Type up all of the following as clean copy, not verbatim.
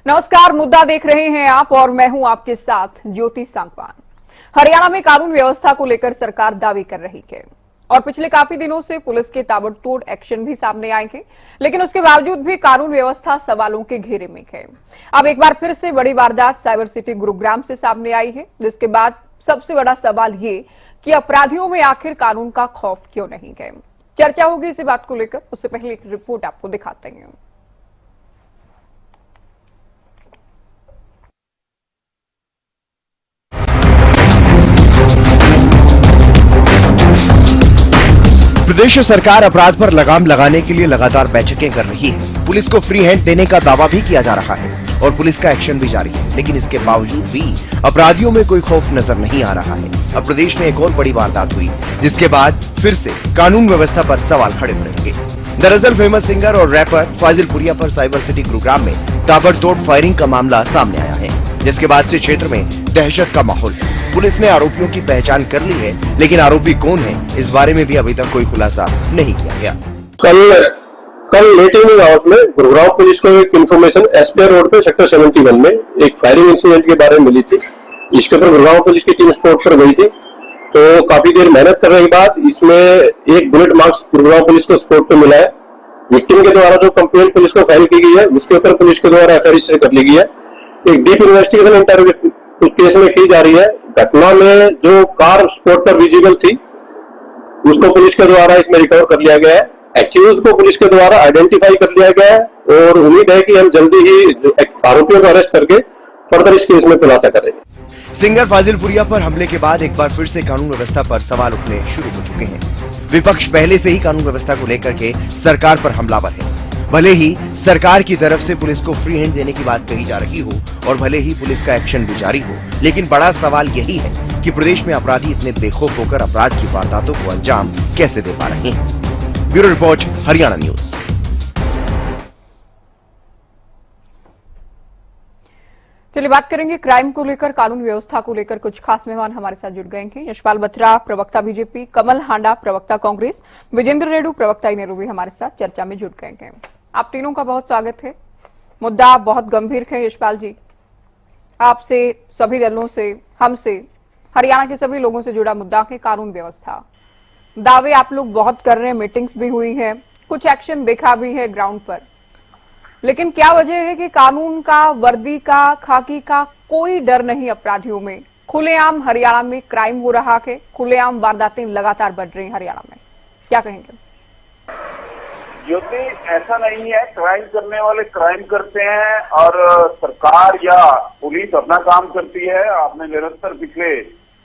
नमस्कार, मुद्दा देख रहे हैं आप और मैं हूं आपके साथ ज्योति सांगवान। हरियाणा में कानून व्यवस्था को लेकर सरकार दावे कर रही है और पिछले काफी दिनों से पुलिस के ताबड़तोड़ एक्शन भी सामने आए हैं, लेकिन उसके बावजूद भी कानून व्यवस्था सवालों के घेरे में है। अब एक बार फिर से बड़ी वारदात साइबर सिटी गुरुग्राम से सामने आई है, जिसके बाद सबसे बड़ा सवाल ये कि अपराधियों में आखिर कानून का खौफ क्यों नहीं है। चर्चा होगी इसी बात को लेकर, उससे पहले एक रिपोर्ट आपको दिखाते हैं। प्रदेश सरकार अपराध पर लगाम लगाने के लिए लगातार बैठकें कर रही है। पुलिस को फ्री हैंड देने का दावा भी किया जा रहा है और पुलिस का एक्शन भी जारी है, लेकिन इसके बावजूद भी अपराधियों में कोई खौफ नजर नहीं आ रहा है। अब प्रदेश में एक और बड़ी वारदात हुई, जिसके बाद फिर से कानून व्यवस्था पर सवाल खड़े हो रहेंगे। दरअसल फेमस सिंगर और रैपर फाजिल पुरिया पर साइबर सिटी गुरुग्राम में ताबड़तोड़ फायरिंग का मामला सामने आया है, जिसके बाद से क्षेत्र में दहशत का माहौल है। पुलिस ने आरोपियों की पहचान कर ली है, लेकिन आरोपी कौन है, इस बारे में भी अभी तक कोई खुलासा नहीं किया गया। कल लेट इवनिंग आवर्स में गुरुग्राम पुलिस को एक इन्फॉर्मेशन एसपीआर रोड पे सेक्टर 71 में एक फायरिंग इंसिडेंट के बारे में मिली थी। इसके ऊपर गुरुग्राम पुलिस की टीम स्पॉट पर गई थी, तो काफी देर मेहनत करने के बाद इसमें एक बुलेट मार्क्स गुरुग्राम पुलिस को स्पॉट पे मिला है। विक्टिम के द्वारा जो कंप्लेंट पुलिस को फाइल की गई है, उसके ऊपर पुलिस के द्वारा एफआईआर रजिस्टर कर ली गई है। एक डीप इन्वेस्टिगेशन इंटरव्यू केस में की जा रही है। घटना में जो कार स्पॉट पर विजिबल थी, उसको पुलिस के द्वारा इसमें रिकवर कर लिया गया है। एक्यूज को पुलिस के द्वारा आइडेंटिफाई कर लिया गया है और उम्मीद है कि हम जल्दी ही आरोपियों को अरेस्ट करके फर्दर इस केस में खुलासा करेंगे। सिंगर फाजिल पुरिया पर हमले के बाद एक बार फिर से कानून व्यवस्था पर सवाल उठने शुरू हो चुके हैं। विपक्ष पहले से ही कानून व्यवस्था को लेकर के सरकार पर हमलावर है। भले ही सरकार की तरफ से पुलिस को फ्री हैंड देने की बात कही जा रही हो और भले ही पुलिस का एक्शन भी जारी हो, लेकिन बड़ा सवाल यही है कि प्रदेश में अपराधी इतने बेखौफ होकर अपराध की वारदातों को अंजाम कैसे दे पा रहे हैं। Bureau report, Haryana news. चलिए बात करेंगे क्राइम को लेकर, कानून व्यवस्था को लेकर। कुछ खास मेहमान हमारे साथ जुड़ गए हैं। यशपाल बत्रा, प्रवक्ता बीजेपी, कमल हांडा, प्रवक्ता कांग्रेस, विजेंद्र रेड्डू, प्रवक्ता इनेरू भी हमारे साथ चर्चा में जुड़ गए हैं। आप तीनों का बहुत स्वागत है। मुद्दा बहुत गंभीर है यशपाल जी, आपसे, सभी दलों से, हमसे, हरियाणा के सभी लोगों से जुड़ा मुद्दा है कानून व्यवस्था। दावे आप लोग बहुत कर रहे हैं, मीटिंग्स भी हुई है, कुछ एक्शन देखा भी है ग्राउंड पर, लेकिन क्या वजह है कि कानून का, वर्दी का, खाकी का कोई डर नहीं अपराधियों में? खुलेआम हरियाणा में क्राइम हो रहा है, खुलेआम वारदातें लगातार बढ़ रही हैं हरियाणा में, क्या कहेंगे? ज्योति, ऐसा नहीं है। क्राइम करने वाले क्राइम करते हैं और सरकार या पुलिस अपना काम करती है। आपने निरंतर पिछले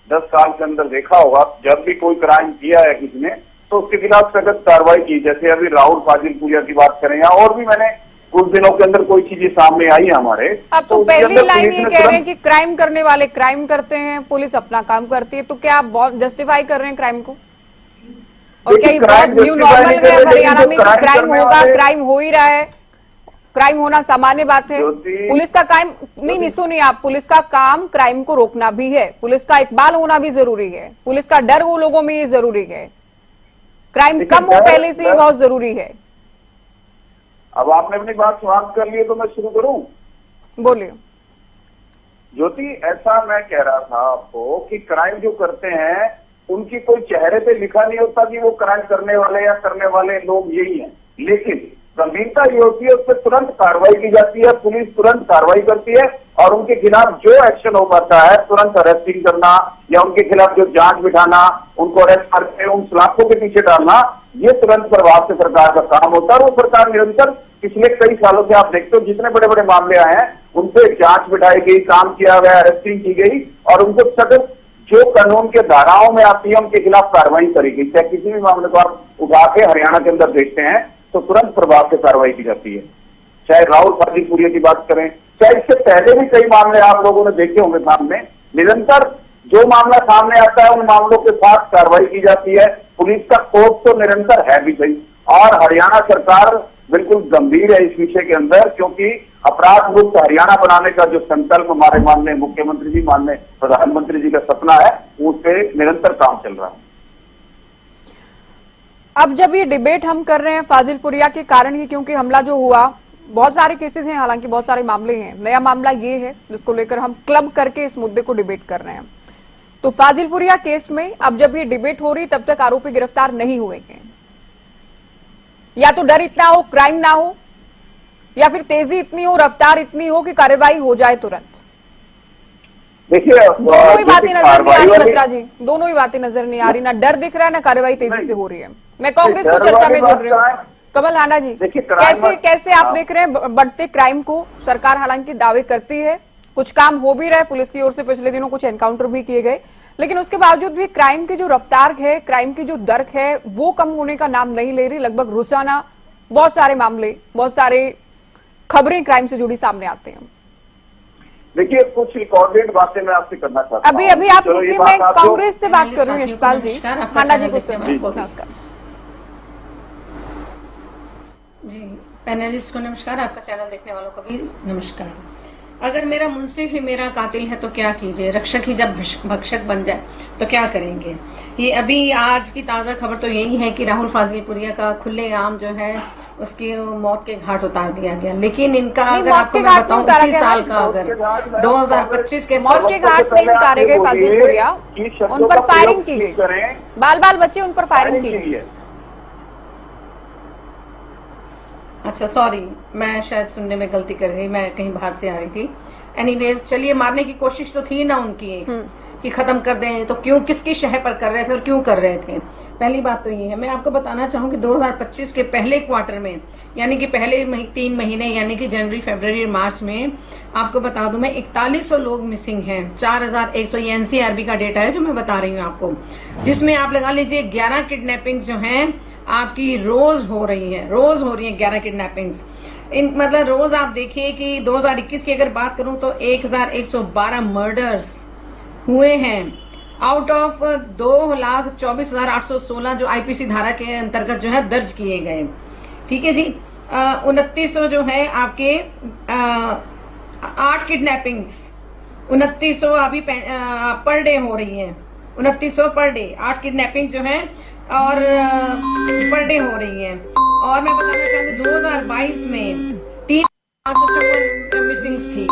10 साल के अंदर देखा होगा, जब भी कोई क्राइम किया है किसी ने तो उसके खिलाफ सख्त कार्रवाई की। जैसे अभी राहुल फाजिल पुरिया की बात करें या और भी मैंने कुछ दिनों के अंदर कोई चीजें सामने आई हमारे, तो पहली लाइन ये कह रहे हैं कि क्राइम करने वाले क्राइम करते हैं, पुलिस अपना काम करती है, तो क्या आप बहुत जस्टिफाई कर रहे हैं क्राइम को? और क्या ये बहुत न्यू नॉर्मल है हरियाणा में क्राइम होगा? क्राइम हो ही रहा है, क्राइम होना सामान्य बात है। पुलिस का काम नहीं सुनिए आप, पुलिस का काम क्राइम को रोकना भी है, पुलिस का इकबाल होना भी जरूरी है, पुलिस का डर हो लोगों में ये जरूरी है, क्राइम कम हो पहले से बहुत जरूरी है। अब आपने अपनी बात समाप्त कर ली तो मैं शुरू करूं? बोलिए। ज्योति, ऐसा मैं कह रहा था आपको कि क्राइम जो करते हैं उनकी कोई चेहरे पे लिखा नहीं होता कि वो क्राइम करने वाले या करने वाले लोग यही हैं, लेकिन गंभीरता ये होती है उस पर तुरंत कार्रवाई की जाती है, पुलिस तुरंत कार्रवाई करती है और उनके खिलाफ जो एक्शन हो पाता है तुरंत अरेस्टिंग करना या उनके खिलाफ जो जांच बिठाना, उनको अरेस्ट करके उन सलाखों के पीछे डालना, ये तुरंत प्रभाव से सरकार का काम होता है। और वो सरकार निरंतर पिछले कई सालों से आप देखते हो जितने बड़े बड़े मामले आए हैं उनपे जांच बिठाई गई, काम किया गया, अरेस्टिंग की गई और उनको सख्त जो कानून के धाराओं में आती है उनके खिलाफ कार्रवाई करी गई। चाहे किसी भी मामले को आप उठा के हरियाणा के अंदर देखते हैं तो तुरंत प्रभाव से कार्रवाई की जाती है। चाहे राहुल फाजिल पुरिया की बात करें, चाहे इससे पहले भी कई मामले आप लोगों ने देखे होंगे सामने, निरंतर जो मामला सामने आता है उन मामलों के साथ कार्रवाई की जाती है। पुलिस का कोर्ट तो निरंतर है भी सही और हरियाणा सरकार बिल्कुल गंभीर है इस विषय के अंदर, क्योंकि अपराध मुक्त हरियाणा बनाने का जो संकल्प हमारे माननीय मुख्यमंत्री जी, माननीय प्रधानमंत्री जी का सपना है, उस पे निरंतर काम चल रहा है। अब जब ये डिबेट हम कर रहे हैं फाजिल पुरिया के कारण ही, क्योंकि हमला जो हुआ बहुत सारे केसेस हैं, हालांकि बहुत सारे मामले हैं। नया मामला ये है जिसको लेकर हम क्लब करके इस मुद्दे को डिबेट कर रहे हैं। तो फाजिलपुरिया केस में अब जब ये डिबेट हो रही तब तक आरोपी गिरफ्तार नहीं हुए हैं। या तो डर इतना हो, क्राइम ना हो, या फिर तेजी इतनी हो, रफ्तार इतनी हो कि कार्रवाई हो जाए तुरंत। देखिए दोनों ही बातें नजर नहीं आ रही बत्रा जी, दोनों ही बातें नजर नहीं आ रही। ना डर दिख रहा है, ना कार्रवाई तेजी से हो रही है। मैं कांग्रेस को चर्चा में जुड़ रही हूँ। कमल हांडा जी, कैसे आप देख रहे हैं बढ़ते क्राइम को? सरकार हालांकि दावे करती है, कुछ काम हो भी रहा है पुलिस की ओर से, पिछले दिनों कुछ एनकाउंटर भी किए गए, लेकिन उसके बावजूद भी क्राइम की जो रफ्तार है, क्राइम की जो दर है, वो कम होने का नाम नहीं ले रही। लगभग रोजाना बहुत सारे मामले, बहुत सारे खबरें क्राइम से जुड़ी सामने आते हैं। देखिए, कुछ रिकॉर्डेड बातें मैं आपसे करना चाहता हूं। अभी आप रुकिए, मैं कांग्रेस से बात कर रही हूँ। यशपाल जी, हांडा जी को नमस्कार जी, पैनलिस्ट को नमस्कार, आपका चैनल देखने वालों को भी नमस्कार। अगर मेरा मुंसिफ ही मेरा कातिल है तो क्या कीजिए, रक्षक ही जब भक्षक बन जाए तो क्या करेंगे। ये अभी आज की ताजा खबर तो यही है कि राहुल फाजिलपुरिया का खुलेआम जो है उसकी मौत के घाट उतार दिया गया। लेकिन इनका अगर आपको मैं बताऊं, इसी साल का अगर 2025 के मौत के घाट नहीं उतारे गए फाजिलपुरिया, उन पर फायरिंग की गई, बाल बच्चे उन पर फायरिंग की गई। अच्छा सॉरी, मैं शायद सुनने में गलती कर गई, मैं कहीं बाहर से आ रही थी। एनीवेज, चलिए, मारने की कोशिश तो थी ना उनकी कि खत्म कर दें, तो क्यों, किसकी शह पर कर रहे थे और क्यों कर रहे थे? पहली बात तो ये है। मैं आपको बताना चाहूंगी 2025 के पहले क्वार्टर में, यानी कि पहले 3 महीने, यानी कि जनवरी, फरवरी और मार्च में, आपको बता दूं मैं, 4100 लोग मिसिंग हैं। 4100, ये एनसीआरबी का डेटा है जो मैं बता रही हूँ आपको, जिसमें आप लगा लीजिए 11 किडनैपिंग जो हैं आपकी रोज हो रही है, 11 किडनैपिंग्स। मतलब रोज आप देखिए कि 2021 की अगर बात करूं तो 1112 मर्डर्स हुए हैं, आउट ऑफ 2,24,816 जो आईपीसी धारा के अंतर्गत जो है दर्ज किए गए। ठीक है जी। 2900 जो है आपके 8 किडनैपिंग्स, 2900 अभी पर डे हो रही है, 2900 पर डे, 8 किडनैपिंग जो है और पर डे हो रही है। और मैं बताना चाहूंगी 2022 में 3,556 मिसिंग्स थी।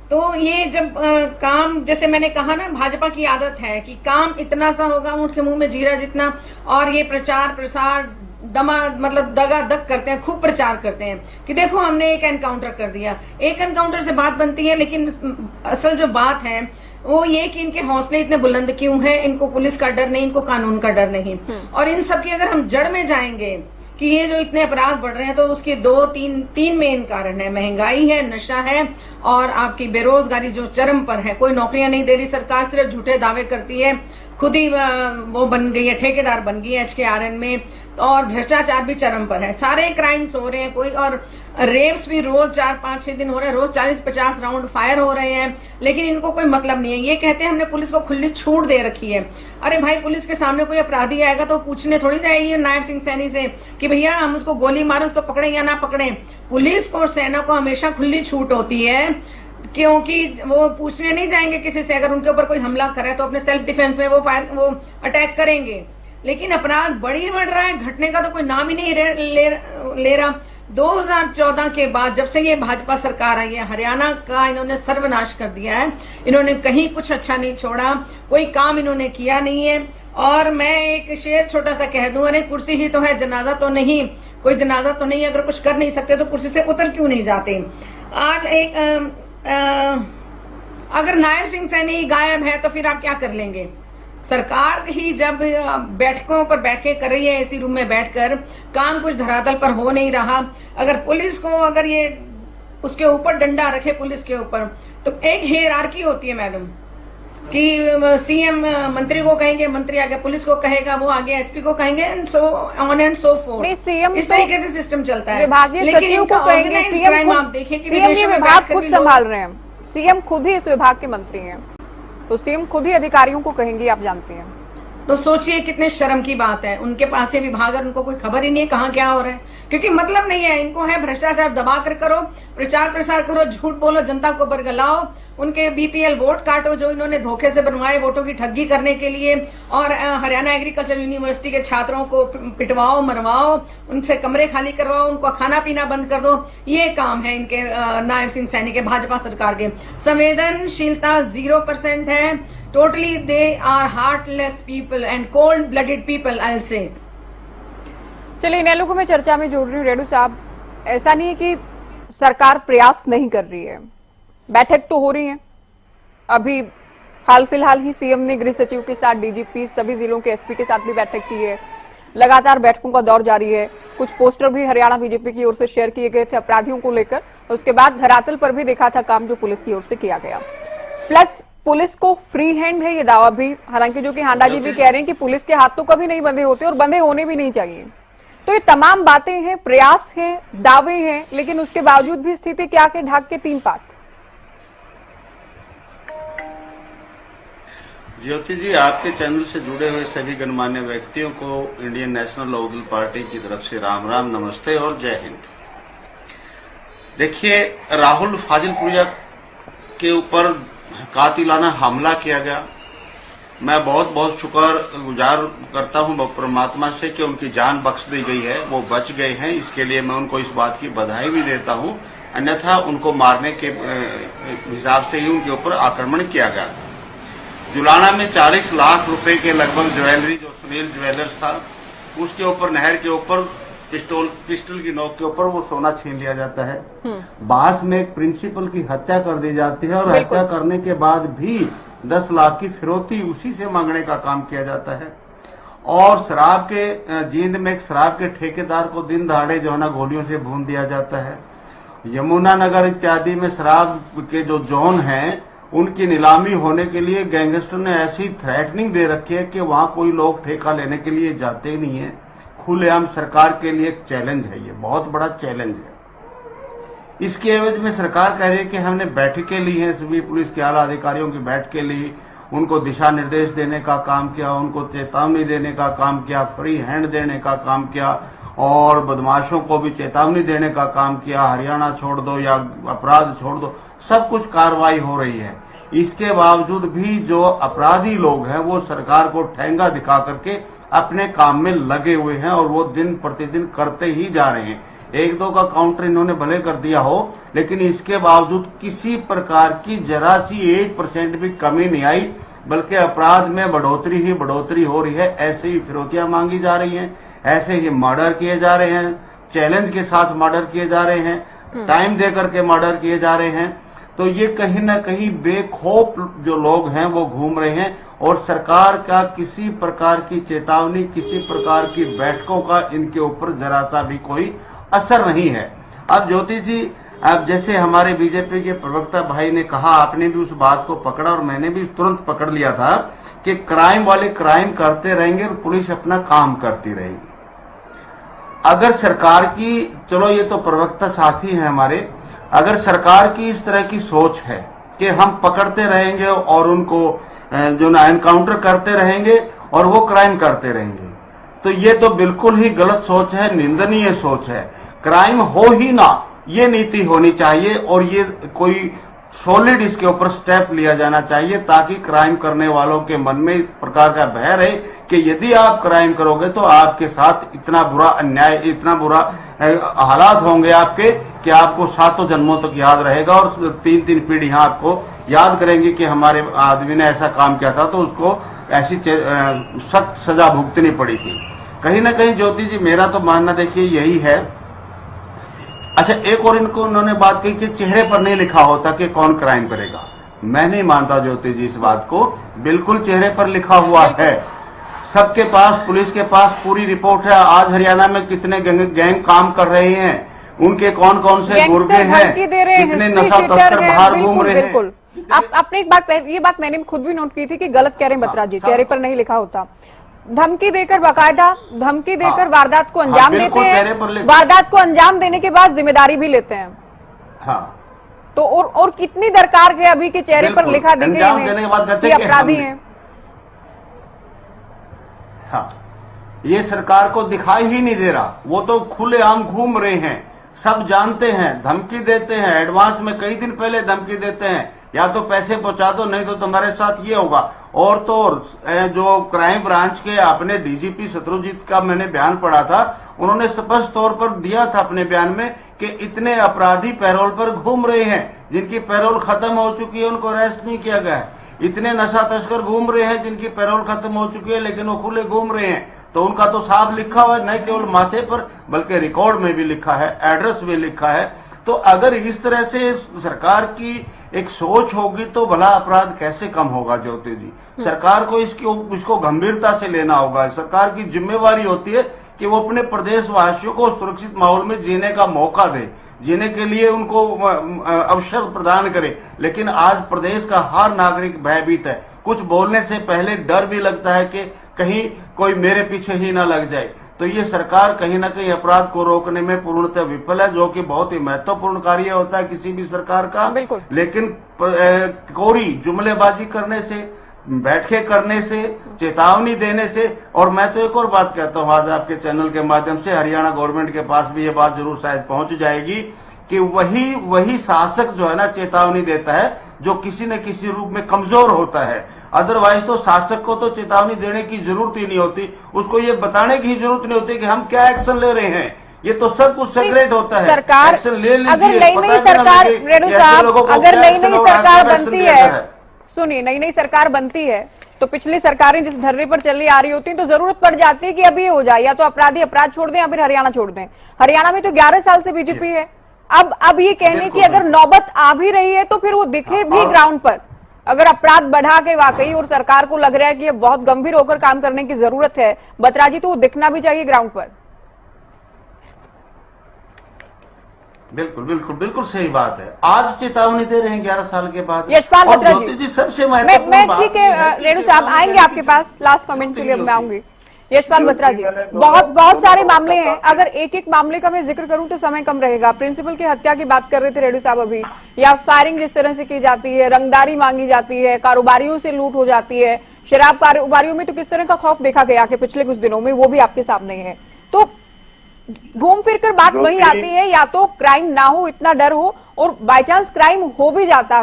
तो ये जब काम, जैसे मैंने कहा ना, भाजपा की आदत है कि काम इतना सा होगा ऊंट के मुंह में जीरा जितना, और ये प्रचार प्रसार मतलब दगा दग करते हैं, खूब प्रचार करते हैं कि देखो हमने एक एनकाउंटर कर दिया। एक एनकाउंटर से बात बनती है, लेकिन असल जो बात है वो ये कि इनके हौसले इतने बुलंद क्यों हैं, इनको पुलिस का डर नहीं, इनको कानून का डर नहीं। और इन सब की अगर हम जड़ में जाएंगे कि ये जो इतने अपराध बढ़ रहे हैं, तो उसके 2-3 मेन कारण है। महंगाई है, नशा है, और आपकी बेरोजगारी जो चरम पर है। कोई नौकरियां नहीं दे रही सरकार, सिर्फ झूठे दावे करती है, खुद ही वो बन गई है, ठेकेदार बन गई है HKRN में, और भ्रष्टाचार भी चरम पर है। सारे क्राइम्स हो रहे हैं, कोई और रेप्स भी रोज 4-5-6 दिन हो रहे हैं, रोज 40-50 राउंड फायर हो रहे हैं, लेकिन इनको कोई मतलब नहीं है। ये कहते हैं हमने पुलिस को खुली छूट दे रखी है। अरे भाई, पुलिस के सामने कोई अपराधी आएगा तो पूछने थोड़ी जाएगी नायब सिंह सैनी से कि भैया हम उसको गोली मारो, उसको पकड़े या ना पकड़े। पुलिस को और सेना को हमेशा खुली छूट होती है, क्योंकि वो पूछने नहीं जाएंगे किसी से। अगर उनके ऊपर कोई हमला करे तो अपने सेल्फ डिफेंस में वो अटैक करेंगे। लेकिन अपराध बढ़ रहा है, घटने का तो कोई नाम ही नहीं ले रहा। 2014 के बाद जब से ये भाजपा सरकार आई है, हरियाणा का इन्होंने सर्वनाश कर दिया है। इन्होंने कहीं कुछ अच्छा नहीं छोड़ा, कोई काम इन्होंने किया नहीं है। और मैं एक शेर छोटा सा कह दूं, अरे कुर्सी ही तो है, जनाजा तो नहीं, कोई जनाजा तो नहीं। अगर कुछ कर नहीं सकते तो कुर्सी से उतर क्यों नहीं जाते। आज एक अगर नायब सिंह सैनी गायब है तो फिर आप क्या कर लेंगे। सरकार ही जब बैठकों पर बैठ के कर रही है, एसी रूम में बैठकर, काम कुछ धरातल पर हो नहीं रहा। अगर पुलिस को, अगर ये उसके ऊपर डंडा रखे पुलिस के ऊपर, तो एक हियरार्की होती है मैडम, कि सीएम मंत्री को कहेंगे, मंत्री आगे पुलिस को कहेगा, वो आगे एसपी को कहेंगे, and so on and so fourth. CM इस तरीके से सिस्टम चलता है। विभागीय सचिव को कहेंगे, सीएम आप देखिए कि विभाग खुद संभाल रहे हैं, सीएम खुद ही इस विभाग के मंत्री हैं, तो सीएम खुद ही अधिकारियों को कहेंगे, आप जानते हैं। तो सोचिए कितने शर्म की बात है। उनके पास ये विभाग और उनको कोई खबर ही नहीं है कहाँ क्या हो रहा है, क्योंकि मतलब नहीं है इनको। है भ्रष्टाचार दबा कर करो, प्रचार प्रसार करो, झूठ बोलो, जनता को बरगलाओ, उनके बीपीएल वोट काटो जो इन्होंने धोखे से बनवाए वोटों की ठगी करने के लिए, और हरियाणा एग्रीकल्चर यूनिवर्सिटी के छात्रों को पिटवाओ, मरवाओ, उनसे कमरे खाली करवाओ, उनको खाना पीना बंद कर दो। ये काम है इनके नायब सिंह सैनी के भाजपा सरकार के। संवेदनशीलता 0% है। Totally they are heartless people and cold blooded people, I say. चलिए इनेलो को मैं चर्चा में जोड़ रही हूँ। रेडू साहब, ऐसा नहीं है कि सरकार प्रयास नहीं कर रही है, बैठक तो हो रही है। अभी हाल फिलहाल ही सीएम ने गृह सचिव के साथ, डीजीपी, सभी जिलों के एसपी के साथ भी बैठक की है। लगातार बैठकों का दौर जारी है। कुछ पोस्टर भी हरियाणा बीजेपी की ओर से शेयर किए गए थे अपराधियों को लेकर। उसके बाद धरातल पर भी देखा था काम जो पुलिस की ओर से किया गया। प्लस पुलिस को फ्री हैंड है ये दावा भी, हालांकि जो कि हांडा जी भी कह रहे हैं कि पुलिस के हाथ तो कभी नहीं बंधे होते और बंधे होने भी नहीं चाहिए। तो ये तमाम बातें हैं, प्रयास हैं, दावे हैं, लेकिन उसके बावजूद भी स्थिति क्या के ढाक के तीन पात। ज्योति जी, आपके चैनल से जुड़े हुए सभी गणमान्य व्यक्तियों को इंडियन नेशनल लोकदल पार्टी की तरफ से राम राम, नमस्ते और जय हिंद। देखिए, राहुल फाजिलपुरिया के ऊपर कातिलाना हमला किया गया। मैं बहुत बहुत शुक्रगुजार करता हूं परमात्मा से कि उनकी जान बख्श दी गई है, वो बच गए हैं। इसके लिए मैं उनको इस बात की बधाई भी देता हूं। अन्यथा उनको मारने के हिसाब से ही उनके ऊपर आक्रमण किया गया। जुलाना में 40 लाख रुपए के लगभग ज्वेलरी, जो सुनील ज्वेलर्स था, उसके ऊपर, नहर के ऊपर पिस्टल की नोक के ऊपर वो सोना छीन लिया जाता है। बास में एक प्रिंसिपल की हत्या कर दी जाती है और हत्या करने के बाद भी 10 लाख की फिरौती उसी से मांगने का काम किया जाता है। और शराब के जींद में एक शराब के ठेकेदार को दिन दहाड़े जो है ना गोलियों से भून दिया जाता है। यमुनानगर इत्यादि में शराब के जो जोन हैं उनकी नीलामी होने के लिए गैंगस्टर ने ऐसी थ्रेटनिंग दे रखी है कि वहां कोई लोग ठेका लेने के लिए जाते ही नहीं है। खुलेआम सरकार के लिए एक चैलेंज है, ये बहुत बड़ा चैलेंज है। इसके एवज में सरकार कह रही है कि हमने बैठकें ली हैं, सभी पुलिस के आला अधिकारियों की बैठकें ली, उनको दिशा निर्देश देने का काम किया, उनको चेतावनी देने का काम किया, फ्री हैंड देने का काम किया और बदमाशों को भी चेतावनी देने का काम किया। हरियाणा छोड़ दो या अपराध छोड़ दो, सब कुछ कार्रवाई हो रही है। इसके बावजूद भी जो अपराधी लोग हैं वो सरकार को ठेंगा दिखा करके अपने काम में लगे हुए हैं और वो दिन प्रतिदिन करते ही जा रहे हैं। एक दो का काउंटर इन्होंने भले कर दिया हो, लेकिन इसके बावजूद किसी प्रकार की जरा सी 1% भी कमी नहीं आई, बल्कि अपराध में बढ़ोतरी ही बढ़ोतरी हो रही है। ऐसे ही फिरौतियां मांगी जा रही हैं, ऐसे ही मर्डर किए जा रहे हैं, चैलेंज के साथ मर्डर किए जा रहे हैं, टाइम देकर के मर्डर किए जा रहे हैं। तो ये कहीं ना कहीं बेखौफ जो लोग हैं वो घूम रहे हैं और सरकार का किसी प्रकार की चेतावनी, किसी प्रकार की बैठकों का इनके ऊपर जरा सा भी कोई असर नहीं है। अब ज्योति जी, अब जैसे हमारे बीजेपी के प्रवक्ता भाई ने कहा, आपने भी उस बात को पकड़ा और मैंने भी तुरंत पकड़ लिया था कि क्राइम वाले क्राइम करते रहेंगे और पुलिस अपना काम करती रहेगी। अगर सरकार की, चलो ये तो प्रवक्ता साथी हैं हमारे, अगर सरकार की इस तरह की सोच है कि हम पकड़ते रहेंगे और उनको जो ना एनकाउंटर करते रहेंगे और वो क्राइम करते रहेंगे, तो ये तो बिल्कुल ही गलत सोच है, निंदनीय सोच है। क्राइम हो ही ना, ये नीति होनी चाहिए और ये कोई सॉलिड इसके ऊपर स्टेप लिया जाना चाहिए ताकि क्राइम करने वालों के मन में इस प्रकार का भय रहे कि यदि आप क्राइम करोगे तो आपके साथ इतना बुरा अन्याय, इतना बुरा हालात होंगे आपके कि आपको सातों जन्मों तक याद रहेगा और 3-3 पीढ़ियां आपको याद करेंगी कि हमारे आदमी ने ऐसा काम किया था तो उसको ऐसी सख्त सजा भुगतनी पड़ी थी। कहीं ना कहीं ज्योति जी, मेरा तो मानना देखिए यही है। अच्छा, एक और इनको उन्होंने बात कही कि चेहरे पर नहीं लिखा होता कि कौन क्राइम करेगा। मैं नहीं मानता ज्योति जी इस बात को, बिल्कुल चेहरे पर लिखा हुआ है। सबके पास, पुलिस के पास पूरी रिपोर्ट है। आज हरियाणा में कितने गैंग काम कर रहे हैं, उनके कौन कौन से गुर्गे हैं, कितने नशा तस्कर बाहर घूम रहे हैं। आपने एक बात, ये बात मैंने खुद भी नोट की थी कि गलत कह रहे हैं बत्रा जी, चेहरे पर नहीं लिखा होता। धमकी देकर, बाकायदा धमकी देकर वारदात को अंजाम देते हैं, वारदात को अंजाम देने के बाद जिम्मेदारी भी लेते हैं। हाँ, तो और कितनी दरकार है अभी के चेहरे पर लिखा दिखे कि अपराधी हैं। था, ये सरकार को दिखाई ही नहीं दे रहा। वो तो खुलेआम घूम रहे हैं, सब जानते हैं, धमकी देते हैं, एडवांस में कई दिन पहले धमकी देते हैं, या तो पैसे पहुंचा दो नहीं तो तुम्हारे साथ ये होगा। और तो और जो क्राइम ब्रांच के अपने डीजीपी शत्रुजीत का मैंने बयान पढ़ा था, उन्होंने स्पष्ट तौर पर दिया था अपने बयान में कि इतने अपराधी पैरोल पर घूम रहे हैं, जिनकी पैरोल खत्म हो चुकी है उनको अरेस्ट नहीं किया गया है। इतने नशा तस्कर घूम रहे हैं जिनकी पैरोल खत्म हो चुकी है लेकिन वो खुले घूम रहे हैं। तो उनका तो साफ लिखा हुआ है, न केवल माथे पर बल्कि रिकॉर्ड में भी लिखा है, एड्रेस भी लिखा है। तो अगर इस तरह से सरकार की एक सोच होगी तो भला अपराध कैसे कम होगा ज्योति जी। सरकार को इसको गंभीरता से लेना होगा। सरकार की जिम्मेवारी होती है कि वो अपने प्रदेशवासियों को सुरक्षित माहौल में जीने का मौका दे, जीने के लिए उनको अवसर प्रदान करे। लेकिन आज प्रदेश का हर नागरिक भयभीत है। कुछ बोलने से पहले डर भी लगता है कि कहीं कोई मेरे पीछे ही ना लग जाए। तो ये सरकार कहीं ना कहीं अपराध को रोकने में पूर्णतः विफल है, जो कि बहुत ही महत्वपूर्ण कार्य होता है किसी भी सरकार का। लेकिन कोरी जुमलेबाजी करने से, बैठके करने से, चेतावनी देने से, और मैं तो एक और बात कहता हूं आज आपके चैनल के माध्यम से, हरियाणा गवर्नमेंट के पास भी ये बात जरूर शायद पहुंच जाएगी कि वही शासक जो है ना चेतावनी देता है जो किसी न किसी रूप में कमजोर होता है। अदरवाइज तो शासक को तो चेतावनी देने की जरूरत ही नहीं होती, उसको ये बताने की जरूरत नहीं होती कि हम क्या एक्शन ले रहे हैं। ये तो सब कुछ सेग्रेट होता है। सरकार एक्शन ले लीजिए। अगर नई सरकार, रेणु साहब, अगर नई सरकार बनती है, सुनिए, नई सरकार बनती है तो पिछली सरकारें जिस धर्रे पर चली आ रही होती तो जरूरत पड़ जाती है कि अभी ये हो जाए, या तो अपराधी अपराध छोड़ दें या फिर हरियाणा छोड़ दें। हरियाणा में तो 11 साल से बीजेपी है। अब ये कहने की अगर नौबत आ भी रही है तो फिर वो दिखे भी ग्राउंड पर। अगर अपराध बढ़ा के वाकई और सरकार को लग रहा है कि ये बहुत गंभीर होकर काम करने की जरूरत है बत्रा जी, तो वो दिखना भी चाहिए ग्राउंड पर। बिल्कुल बिल्कुल बिल्कुल सही बात है। आज चेतावनी दे रहे हैं 11 साल के बाद। यशपाल बत्रा जी, सबसे मैं ठीक है, रेणु साहब आएंगे आपके पास, लास्ट कमेंट के लिए मैं आऊंगी। यशपाल बत्रा जी, बहुत सारे मामले हैं, अगर एक एक मामले का मैं जिक्र करूं तो समय कम रहेगा। प्रिंसिपल की हत्या की बात कर रहे थे रेणु साहब अभी, या फायरिंग जिस तरह से की जाती है, रंगदारी मांगी जाती है, कारोबारियों से लूट हो जाती है, शराब कारोबारियों में तो किस तरह का खौफ देखा गया कि पिछले कुछ दिनों में, वो भी आपके सामने है। तो घूम फिर कर बात वही आती है, या तो क्राइम ना हो, इतना डर हो, और बाय चांस क्राइम हो भी जाता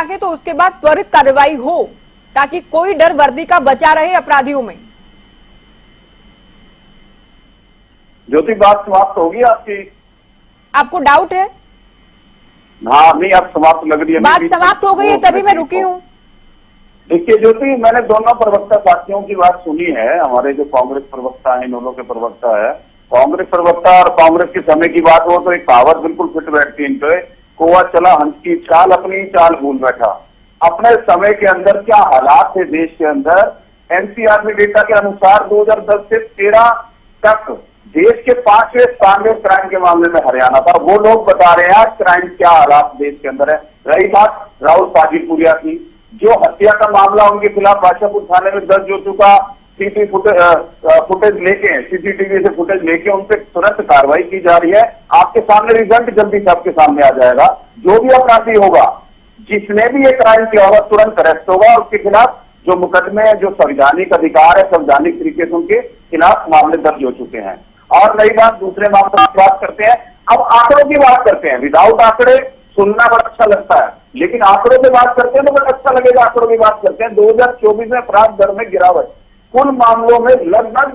है तो उसके बाद त्वरित कार्रवाई हो ताकि कोई डर वर्दी का बचा रहे अपराधियों में। ज्योति, बात समाप्त होगी आपकी? आपको डाउट है? हाँ, नहीं, आप समाप्त लग रही है। बात समाप्त हो गई है तभी मैं रुकी हूँ। देखिए ज्योति, मैंने दोनों प्रवक्ता साथियों की बात सुनी है। हमारे जो कांग्रेस प्रवक्ता है, इन दोनों के प्रवक्ता है, कांग्रेस प्रवक्ता और कांग्रेस के समय की बात हो तो एक कहावत बिल्कुल फिट बैठती है इन पे, कोवा चला हंस की चाल, अपनी चाल भूल बैठा। अपने समय के अंदर क्या हालात थे देश के अंदर, एनसीआरबी डेटा के अनुसार 2010 से 13 तक देश के 5वें स्थान में क्राइम के मामले में हरियाणा था। वो लोग बता रहे हैं क्राइम क्या हालात देश के अंदर है। रही बात राहुल पाजीपुरिया की, जो हत्या का मामला उनके खिलाफ बादशाहपुर थाने में दर्ज हो चुका, फुटेज लेके, सीसीटीवी से फुटेज लेके उन पर तुरंत कार्रवाई की जा रही है। आपके सामने रिजल्ट जल्दी से आपके सामने आ जाएगा। जो भी अपराधी होगा, जिसने भी ये क्राइम किया होगा, तुरंत अरेस्ट होगा। उसके खिलाफ जो मुकदमे है, जो संवैधानिक अधिकार है, संवैधानिक तरीके से उनके खिलाफ मामले दर्ज हो चुके हैं। और नई बात, दूसरे मामले की बात करते हैं। अब आंकड़ों की बात करते हैं। विदाउट आंकड़े सुनना बड़ा अच्छा लगता है, लेकिन आंकड़ों की बात करते हैं तो बड़ा अच्छा लगेगा। आंकड़ों की बात करते हैं। 2024 में अपराध दर में गिरावट, कुल मामलों में लगभग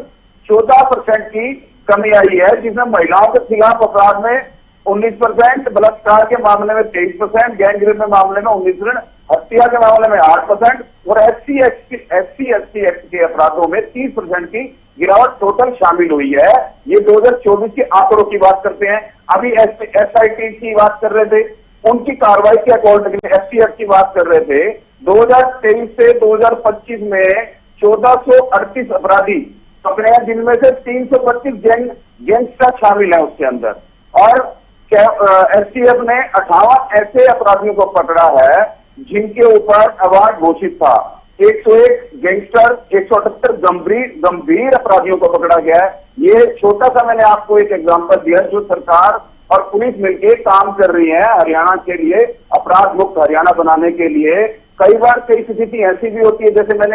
14% की कमी आई है, जिसमें महिलाओं के खिलाफ अपराध में 19%, बलात्कार के मामले में 23%, गैंगरेप के मामले में 19%, हत्या के मामले में 8% और SC ST एक्ट के अपराधों में 30% की गिरावट टोटल शामिल हुई है। ये 2024 के आंकड़ों की बात करते हैं। अभी SIT की बात कर रहे थे, उनकी कार्रवाई के अकॉर्डिंग STF की बात कर रहे थे। 2023 से 2025 में 1438 अपराधी पकड़े हैं, जिनमें से 325 गैंगस्टर शामिल है उसके अंदर। और STF ने 58 ऐसे अपराधियों को पकड़ा है जिनके ऊपर अवार्ड घोषित था। 101 गैंगस्टर, 178 गंभीर अपराधियों को पकड़ा गया है। ये छोटा सा मैंने आपको एक एग्जांपल दिया जो सरकार और पुलिस मिलकर काम कर रही है हरियाणा के लिए, अपराध मुक्त हरियाणा बनाने के लिए। कई बार कई स्थिति ऐसी भी होती है, जैसे मैं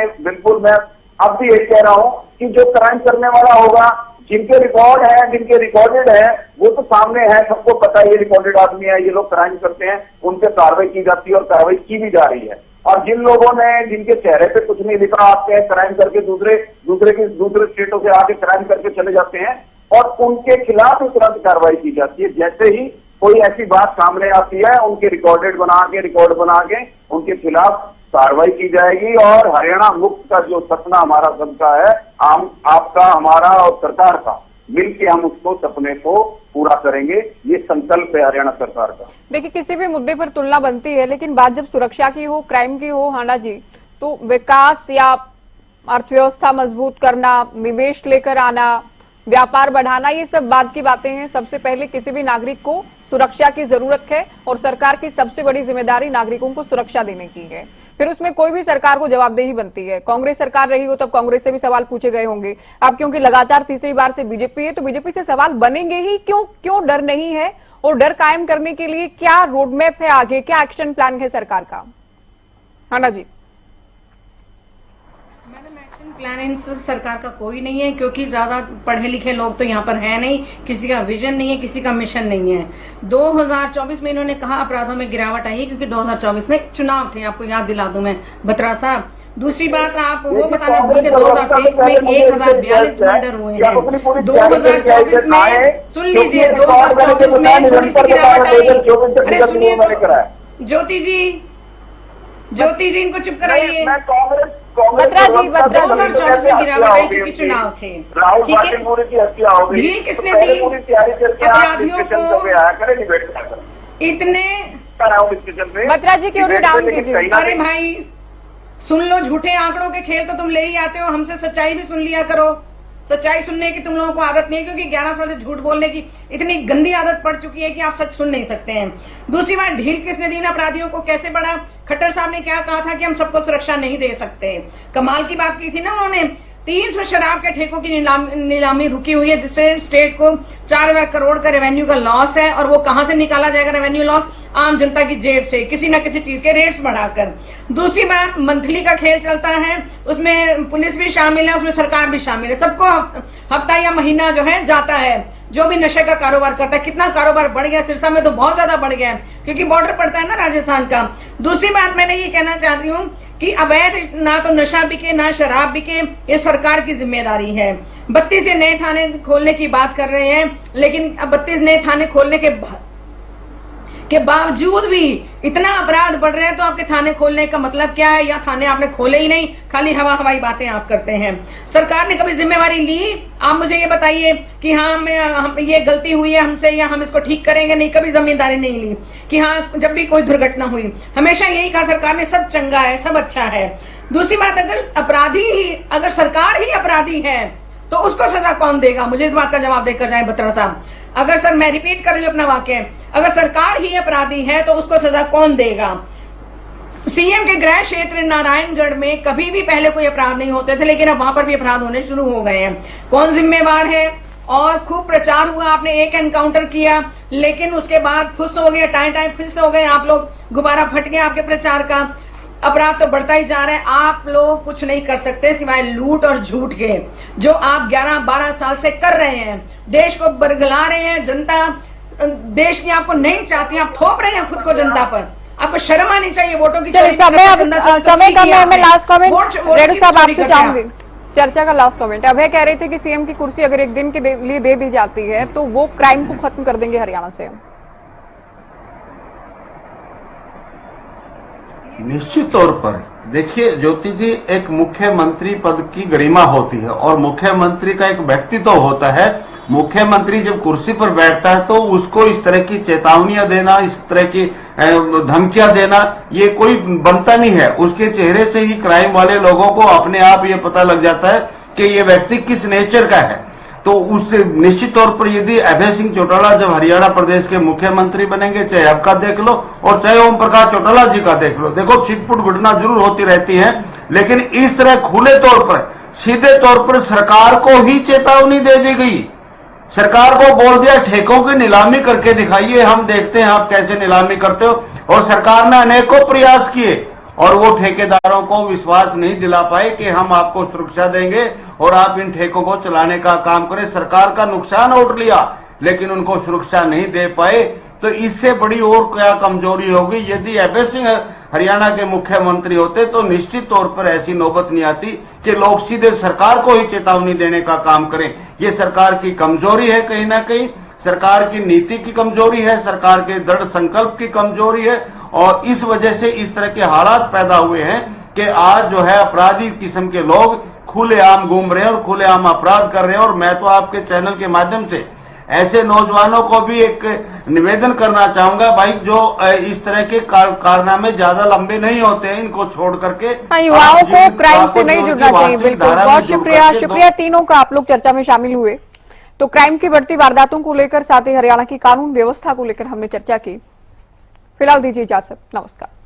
अब भी यही कह रहा हूं कि जो क्राइम करने वाला होगा, जिनके रिकॉर्ड है, जिनके रिकॉर्डेड है, वो तो सामने है, सबको पता है ये रिकॉर्डेड आदमी है, ये लोग क्राइम करते हैं, उन पे कार्रवाई की जाती है और कार्रवाई की भी जा रही है। और जिन लोगों ने, जिनके चेहरे पे कुछ नहीं लिखा, आते हैं क्राइम करके दूसरे स्टेटों से आके क्राइम करके चले जाते हैं और उनके खिलाफ तुरंत कार्रवाई की जाती है। जैसे ही कोई ऐसी बात सामने आती है, उनके रिकॉर्ड बना के उनके खिलाफ कार्रवाई की जाएगी और हरियाणा मुक्त का जो सपना हमारा सबका है, आपका, हमारा और सरकार का, मिलके हम उसको सपने को पूरा करेंगे। ये संकल्प है हरियाणा सरकार का। देखिए, किसी भी मुद्दे पर तुलना बनती है, लेकिन बात जब सुरक्षा की हो, क्राइम की हो, हांडा जी, तो विकास या अर्थव्यवस्था मजबूत करना, निवेश लेकर आना, व्यापार बढ़ाना, ये सब बात की बातें हैं। सबसे पहले किसी भी नागरिक को सुरक्षा की जरूरत है और सरकार की सबसे बड़ी जिम्मेदारी नागरिकों को सुरक्षा देने की है। फिर उसमें कोई भी सरकार को जवाबदेही बनती है। कांग्रेस सरकार रही हो तब कांग्रेस से भी सवाल पूछे गए होंगे। अब क्योंकि लगातार तीसरी बार से बीजेपी है, तो बीजेपी से सवाल बनेंगे ही। क्यों डर नहीं है? और डर कायम करने के लिए क्या रोडमैप है आगे, क्या एक्शन प्लान है सरकार का? हांडा जी। मैडम, एक्शन प्लान इन सरकार का कोई नहीं है, क्योंकि ज्यादा पढ़े लिखे लोग तो यहाँ पर है नहीं, किसी का विजन नहीं है, किसी का मिशन नहीं है। 2024 में इन्होंने कहा अपराधों में गिरावट आई है, क्योंकि 2024 में चुनाव थे, आपको याद दिला दूं मैं बत्रा साहब। दूसरी बात, आप वो बताना भूल के 2023 में 1042 मर्डर हुए हैं। 2024 में सुन लीजिए, 2024 में थोड़ी सी गिरावट आई। अरे सुनिए तो, ज्योति जी इनको चुप कराइए। बत्रा जी, 2024 में गिरावट आई क्योंकि चुनाव थे, ठीक है। ढील किसने दी? अपराधियों को इतने। बत्रा जी क्यों नहीं डाउन कीजिए? अरे भाई सुन लो, झूठे आंकड़ों के खेल तो तुम ले ही आते हो, हमसे सच्चाई भी सुन लिया करो। सच्चाई सुनने की तुम लोगों को आदत नहीं है, क्योंकि 11 साल से झूठ बोलने की इतनी गंदी आदत पड़ चुकी है कि आप सच सुन नहीं सकते हैं। दूसरी बात, ढील किसने दी अपराधियों को? कैसे बढ़ा? खट्टर साहब ने क्या कहा था कि हम सबको सुरक्षा नहीं दे सकते। कमाल की बात की थी ना उन्होंने। 300 शराब के ठेकों की नीलामी रुकी हुई है, जिससे स्टेट को 4000 करोड़ का रेवेन्यू का लॉस है। और वो कहां से निकाला जाएगा रेवेन्यू लॉस? आम जनता की जेब से, किसी न किसी चीज के रेट्स बढ़ाकर। दूसरी बात, मंथली का खेल चलता है, उसमें पुलिस भी शामिल है, उसमें सरकार भी शामिल है। सबको हफ्ता या महीना जो है जाता है, जो भी नशे का कारोबार करता है। कितना कारोबार बढ़ गया सिरसा में, तो बहुत ज्यादा बढ़ गया है, क्योंकि बॉर्डर पड़ता है ना राजस्थान का। दूसरी बात मैंने ये कहना चाहती हूँ कि अवैध ना तो नशा बिके ना शराब बिके, ये सरकार की जिम्मेदारी है। 32 नए थाने खोलने की बात कर रहे हैं, लेकिन 32 नए थाने खोलने के बावजूद भी इतना अपराध बढ़ रहे हैं, तो आपके थाने खोलने का मतलब क्या है? या थाने आपने खोले ही नहीं, खाली हवाई बातें आप करते हैं। सरकार ने कभी जिम्मेवारी ली? आप मुझे ये बताइए कि हाँ हम ये गलती हुई है हमसे, या हम इसको ठीक करेंगे। नहीं, कभी जिम्मेदारी नहीं ली कि हाँ जब भी कोई दुर्घटना हुई हमेशा यही कहा सरकार ने, सब चंगा है, सब अच्छा है। दूसरी बात, अगर सरकार ही अपराधी है तो उसको सजा कौन देगा? मुझे इस बात का जवाब देकर जाए बत्रा साहब। अगर सर, मैं रिपीट कर रही हूं अपना वाक्य, अगर सरकार ही अपराधी है तो उसको सजा कौन देगा? सीएम के गृह क्षेत्र नारायणगढ़ में कभी भी पहले कोई अपराध नहीं होते थे, लेकिन अब वहां पर भी अपराध होने शुरू हो गए हैं। कौन जिम्मेवार है? और खूब प्रचार हुआ, आपने एक एनकाउंटर किया, लेकिन उसके बाद फुस हो गए, टाइम फिस हो गए आप लोग, गुब्बारा फट गया आपके प्रचार का। अपराध तो बढ़ता ही जा रहा है। आप लोग कुछ नहीं कर सकते सिवाय लूट और झूठ के, जो आप 11-12 साल से कर रहे हैं। देश को बरगला रहे हैं, जनता देश की आपको नहीं चाहती, आप थोप रहे हैं खुद को जनता पर। आपको शर्म आनी चाहिए वोटों की। समय कम है, मैं लास्ट कमेंट रेडू साहब आपसे चाहूंगी। चर्चा का लास्ट कमेंट। अभय कह रहे थे कि सीएम की कुर्सी अगर एक दिन के लिए दे दी जाती है तो वो क्राइम को खत्म कर देंगे हरियाणा से। निश्चित तौर पर देखिए ज्योति जी, एक मुख्यमंत्री पद की गरिमा होती है और मुख्यमंत्री का एक व्यक्तित्व होता है। मुख्यमंत्री जब कुर्सी पर बैठता है तो उसको इस तरह की चेतावनियां देना, इस तरह की धमकियां देना, ये कोई बनता नहीं है। उसके चेहरे से ही क्राइम वाले लोगों को अपने आप ये पता लग जाता है कि ये व्यक्ति किस नेचर का है। तो उससे निश्चित तौर पर यदि अभय सिंह चौटाला जब हरियाणा प्रदेश के मुख्यमंत्री बनेंगे, चाहे आपका देख लो और चाहे ओम प्रकाश चौटाला जी का देख लो, देखो छिटपुट घटना जरूर होती रहती है, लेकिन इस तरह खुले तौर पर, सीधे तौर पर सरकार को ही चेतावनी दे दी गई। सरकार को बोल दिया ठेकों की नीलामी करके दिखाइए, हम देखते हैं आप कैसे नीलामी करते हो। और सरकार ने अनेकों प्रयास किए और वो ठेकेदारों को विश्वास नहीं दिला पाए कि हम आपको सुरक्षा देंगे और आप इन ठेकों को चलाने का काम करें। सरकार का नुकसान उठ लिया लेकिन उनको सुरक्षा नहीं दे पाए। तो इससे बड़ी और क्या कमजोरी होगी। यदि अभय सिंह हरियाणा के मुख्यमंत्री होते तो निश्चित तौर पर ऐसी नौबत नहीं आती कि लोग सीधे सरकार को ही चेतावनी देने का काम करें। ये सरकार की कमजोरी है, कहीं ना कहीं सरकार की नीति की कमजोरी है, सरकार के दृढ़ संकल्प की कमजोरी है और इस वजह से इस तरह के हालात पैदा हुए हैं कि आज जो है अपराधी किस्म के लोग खुलेआम घूम रहे हैं और खुलेआम अपराध कर रहे हैं। और मैं तो आपके चैनल के माध्यम से ऐसे नौजवानों को भी एक निवेदन करना चाहूंगा, भाई जो इस तरह के कारनामे ज्यादा लंबे नहीं होते हैं, इनको छोड़ करके युवाओं को क्राइम से नहीं जुड़ना चाहिए। बिल्कुल, बहुत शुक्रिया तीनों का, आप लोग चर्चा में शामिल हुए। तो क्राइम की बढ़ती वारदातों को लेकर, साथ ही हरियाणा की कानून व्यवस्था को लेकर हमने चर्चा की। फिलहाल दीजिए इजाजत, नमस्कार।